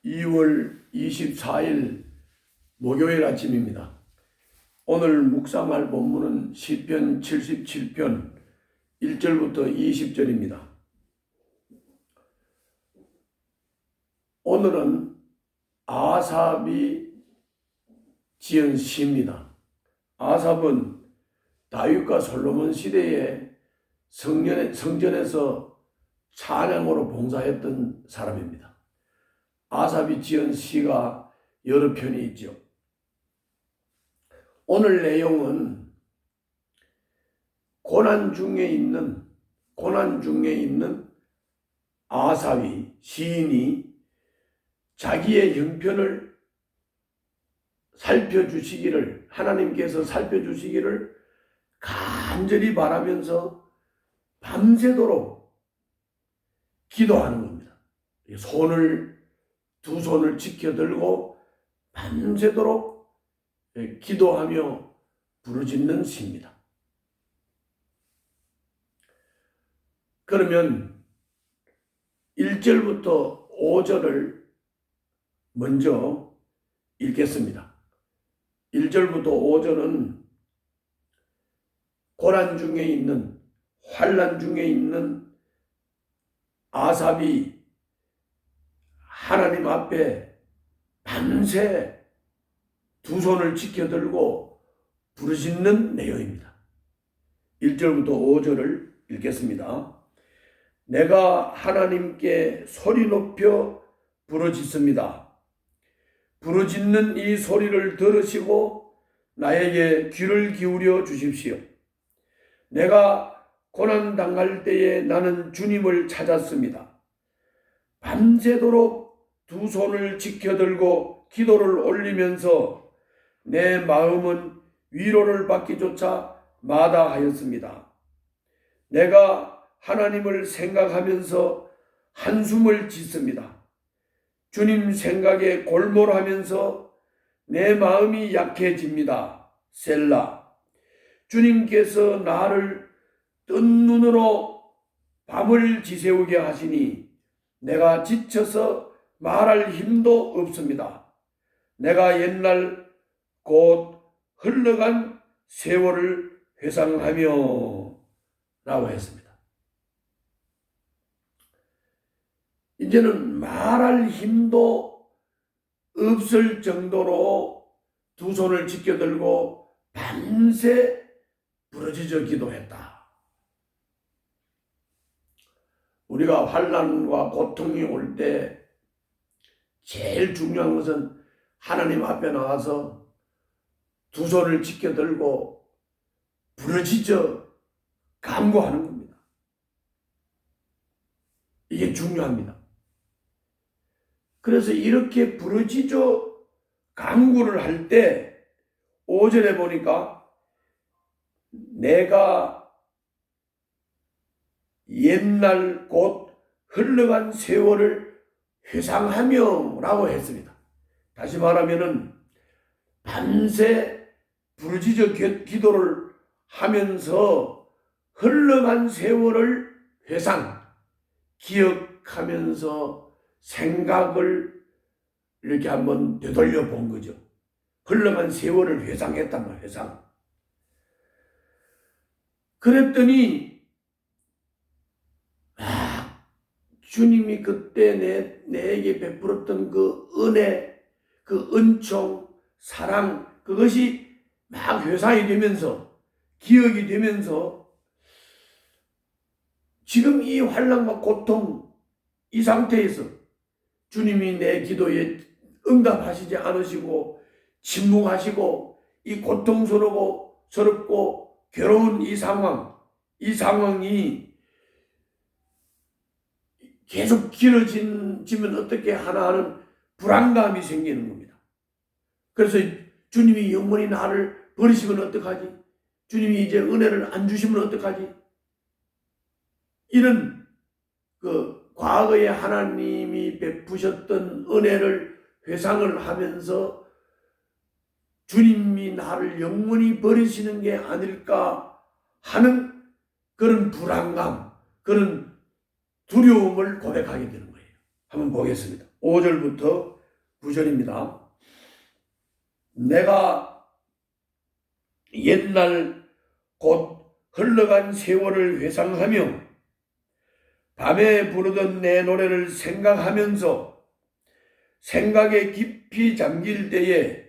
2월 24일 목요일 아침입니다. 오늘 묵상할 본문은 시편 77편 1절부터 20절입니다. 오늘은 아삽이 지은 시입니다. 아삽은 다윗과 솔로몬 시대에 성전에서 찬양으로 봉사했던 사람입니다. 아삽이 지은 시가 여러 편이 있죠. 오늘 내용은 고난 중에 있는 아삽이 시인이 자기의 형편을 살펴주시기를, 하나님께서 살펴주시기를 간절히 바라면서 밤새도록 기도하는 겁니다. 두 손을 지켜들고 밤새도록 기도하며 부르짖는 시입니다. 그러면 1절부터 5절을 먼저 읽겠습니다. 1절부터 5절은 고난 중에 있는, 환난 중에 있는 아삽이 하나님 앞에 밤새 두 손을 지켜들고 부르짖는 내용입니다. 1절부터 5절을 읽겠습니다. 내가 하나님께 소리 높여 부르짖습니다. 부르짖는 이 소리를 들으시고 나에게 귀를 기울여 주십시오. 내가 고난 당할 때에 나는 주님을 찾았습니다. 밤새도록 두 손을 지켜들고 기도를 올리면서 내 마음은 위로를 받기조차 마다하였습니다. 내가 하나님을 생각하면서 한숨을 짓습니다. 주님 생각에 골몰하면서 내 마음이 약해집니다. 셀라. 주님께서 나를 뜬 눈으로 밤을 지새우게 하시니 내가 지쳐서 말할 힘도 없습니다. 내가 옛날 곧 흘러간 세월을 회상하며 라고 했습니다. 이제는 말할 힘도 없을 정도로 두 손을 지켜들고 밤새 부르짖어 기도했다. 우리가 환난과 고통이 올 때 제일 중요한 것은 하나님 앞에 나와서 두 손을 지켜들고 부르짖어 간구하는 겁니다. 이게 중요합니다. 그래서 이렇게 부르짖어 간구를 할 때 5절에 보니까 내가 옛날 곧 흘러간 세월을 회상하며 라고 했습니다. 다시 말하면은 밤새 부르짖어 기도를 하면서 흘러간 세월을 기억하면서 생각을 이렇게 한번 되돌려 본 거죠. 흘러간 세월을 회상했단 말이에요. 회상. 그랬더니 주님이 그때 내게 베풀었던 그 은혜, 그 은총, 사랑, 그것이 막 회상이 되면서, 기억이 되면서 지금 이 환난과 고통, 이 상태에서 주님이 내 기도에 응답하시지 않으시고 침묵하시고 이 고통스럽고 괴로운 이 상황이 계속 길어지면 어떻게 하나 하는 불안감이 생기는 겁니다. 그래서 주님이 영원히 나를 버리시면 어떡하지? 주님이 이제 은혜를 안 주시면 어떡하지? 이런 과거에 하나님이 베푸셨던 은혜를 회상을 하면서 주님이 나를 영원히 버리시는 게 아닐까 하는 그런 불안감, 그런 두려움을 고백하게 되는 거예요. 한번 보겠습니다. 5절부터 9절입니다. 내가 옛날 곧 흘러간 세월을 회상하며 밤에 부르던 내 노래를 생각하면서 생각에 깊이 잠길 때에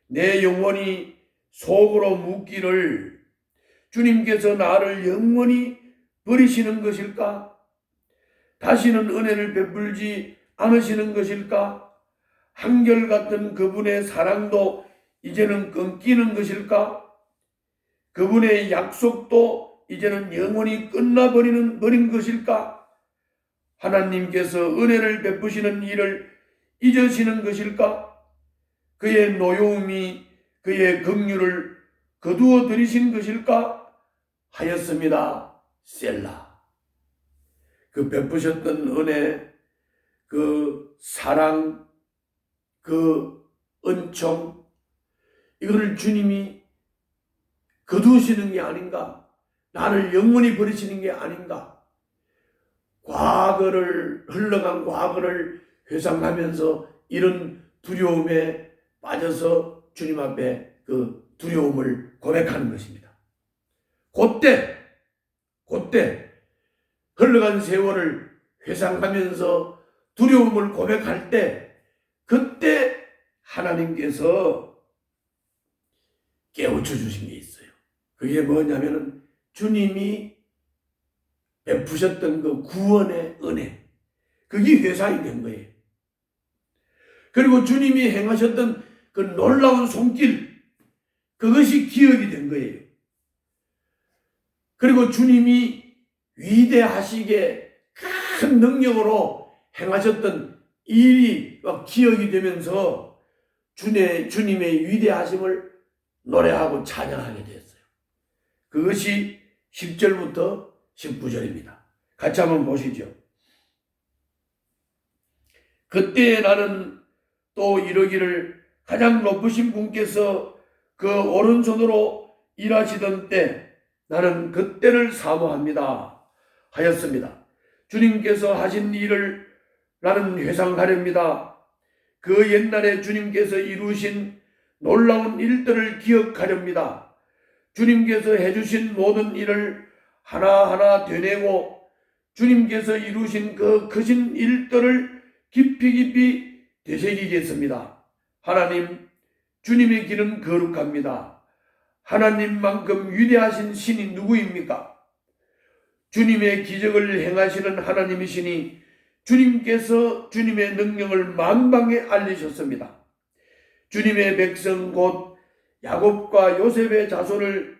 내 영혼이 속으로 묻기를 주님께서 나를 영원히 버리시는 것일까? 다시는 은혜를 베풀지 않으시는 것일까? 한결같은 그분의 사랑도 이제는 끊기는 것일까? 그분의 약속도 이제는 영원히 끝나버린 것일까? 하나님께서 은혜를 베푸시는 일을 잊으시는 것일까? 그의 노여움이 그의 긍휼을 거두어 들이신 것일까? 하였습니다. 셀라. 그 베푸셨던 은혜, 그 사랑, 그 은총, 이거를 주님이 거두시는 게 아닌가? 나를 영원히 버리시는 게 아닌가? 흘러간 과거를 회상하면서 이런 두려움에 빠져서 주님 앞에 그 두려움을 고백하는 것입니다. 그때 흘러간 세월을 회상하면서 두려움을 고백할 때, 그때 하나님께서 깨우쳐 주신 게 있어요. 그게 뭐냐면은 주님이 베푸셨던 그 구원의 은혜, 그게 회상이 된 거예요. 그리고 주님이 행하셨던 그 놀라운 손길, 그것이 기억이 된 거예요. 그리고 주님이 위대하시게 큰 능력으로 행하셨던 일이 기억이 되면서 주님의 위대하심을 노래하고 찬양하게 되었어요. 그것이 10절부터 19절입니다. 같이 한번 보시죠. 그때 나는 또 이러기를 가장 높으신 분께서 그 오른손으로 일하시던 때 나는 그때를 사모합니다 하였습니다. 주님께서 하신 일을 나는 회상하렵니다. 그 옛날에 주님께서 이루신 놀라운 일들을 기억하렵니다. 주님께서 해주신 모든 일을 하나하나 되뇌고 주님께서 이루신 그 크신 일들을 깊이 되새기겠습니다. 하나님, 주님의 길은 거룩합니다. 하나님만큼 위대하신 신이 누구입니까? 주님의 기적을 행하시는 하나님이시니 주님께서 주님의 능력을 만방에 알리셨습니다. 주님의 백성 곧 야곱과 요셉의 자손을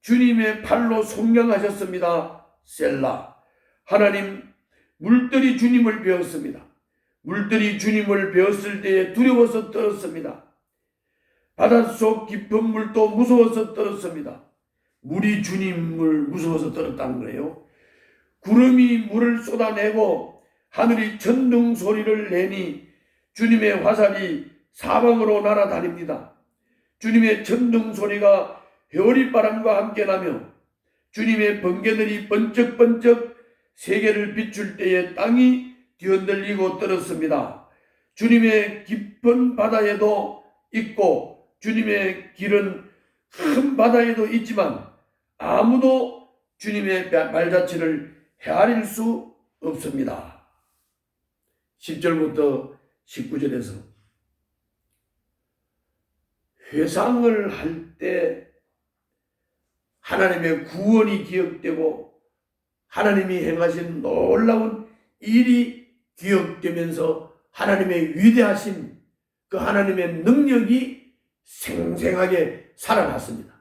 주님의 팔로 속량하셨습니다. 셀라. 하나님, 물들이 주님을 배웠습니다. 물들이 주님을 배웠을 때에 두려워서 떨었습니다. 바닷속 깊은 물도 무서워서 떨었습니다. 물이 주님을 무서워서 떨었다는 거예요. 구름이 물을 쏟아내고 하늘이 천둥 소리를 내니 주님의 화살이 사방으로 날아다닙니다. 주님의 천둥 소리가 회오리바람과 함께 나며 주님의 번개들이 번쩍번쩍 세계를 비출 때에 땅이 뒤흔들리고 떨었습니다. 주님의 깊은 바다에도 있고 주님의 길은 큰 바다에도 있지만 아무도 주님의 말자취를 헤아릴 수 없습니다. 10절부터 19절에서 회상을 할 때 하나님의 구원이 기억되고 하나님이 행하신 놀라운 일이 기억되면서 하나님의 위대하신 그 하나님의 능력이 생생하게 살아났습니다.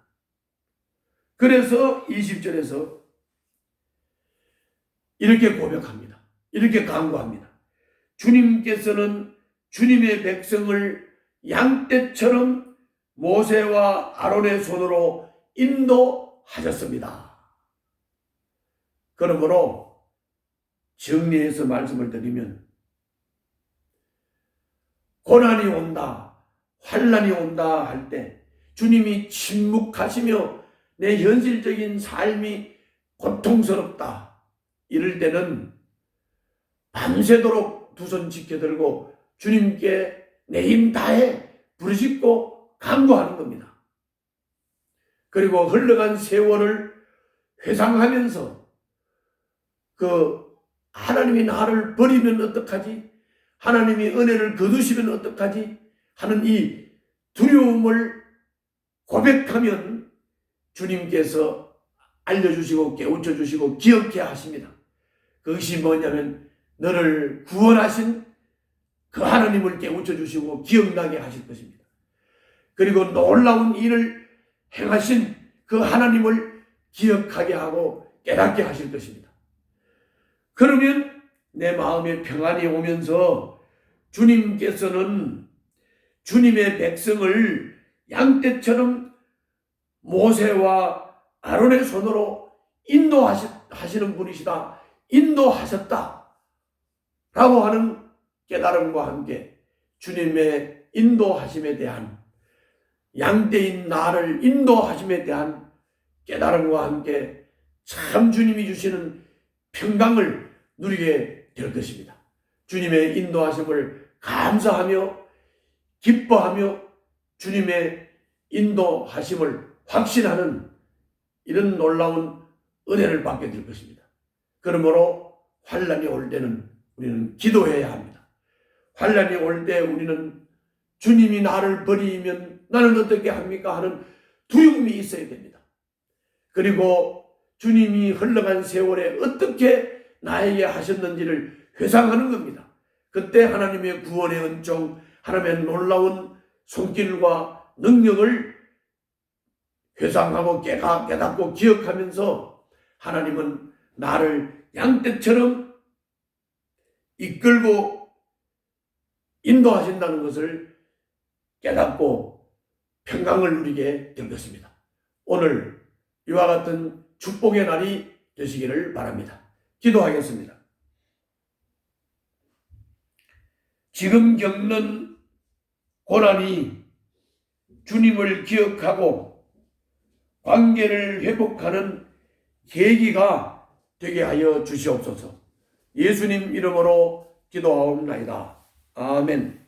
그래서 20절에서 이렇게 고백합니다. 이렇게 간구합니다. 주님께서는 주님의 백성을 양떼처럼 모세와 아론의 손으로 인도하셨습니다. 그러므로 정리해서 말씀을 드리면 고난이 온다, 환난이 온다 할 때 주님이 침묵하시며 내 현실적인 삶이 고통스럽다 이럴 때는 밤새도록 두 손 지켜들고 주님께 내 힘 다해 부르짖고 간구하는 겁니다. 그리고 흘러간 세월을 회상하면서 하나님이 나를 버리면 어떡하지? 하나님이 은혜를 거두시면 어떡하지? 하는 이 두려움을 고백하면 주님께서 알려주시고 깨우쳐주시고 기억해 하십니다. 그것이 뭐냐면 너를 구원하신 그 하나님을 깨우쳐주시고 기억나게 하실 것입니다. 그리고 놀라운 일을 행하신 그 하나님을 기억하게 하고 깨닫게 하실 것입니다. 그러면 내 마음에 평안이 오면서 주님께서는 주님의 백성을 양떼처럼 모세와 아론의 손으로 인도하시는 분이시다. 인도하셨다. 라고 하는 깨달음과 함께 주님의 인도하심에 대한 양떼인 나를 인도하심에 대한 깨달음과 함께 참 주님이 주시는 평강을 누리게 될 것입니다. 주님의 인도하심을 감사하며 기뻐하며 주님의 인도하심을 확신하는 이런 놀라운 은혜를 받게 될 것입니다. 그러므로 환난이 올 때는 우리는 기도해야 합니다. 환난이 올 때 우리는 주님이 나를 버리면 나는 어떻게 합니까? 하는 두려움이 있어야 됩니다. 그리고 주님이 흘러간 세월에 어떻게 나에게 하셨는지를 회상하는 겁니다. 그때 하나님의 구원의 은총, 하나님의 놀라운 손길과 능력을 회상하고 깨닫고 기억하면서 하나님은 나를 양떼처럼 이끌고 인도하신다는 것을 깨닫고 평강을 누리게 될 것입니다. 오늘 이와 같은 축복의 날이 되시기를 바랍니다. 기도하겠습니다. 지금 겪는 고난이 주님을 기억하고 관계를 회복하는 계기가 되게 하여 주시옵소서. 예수님 이름으로 기도하옵나이다. 아멘.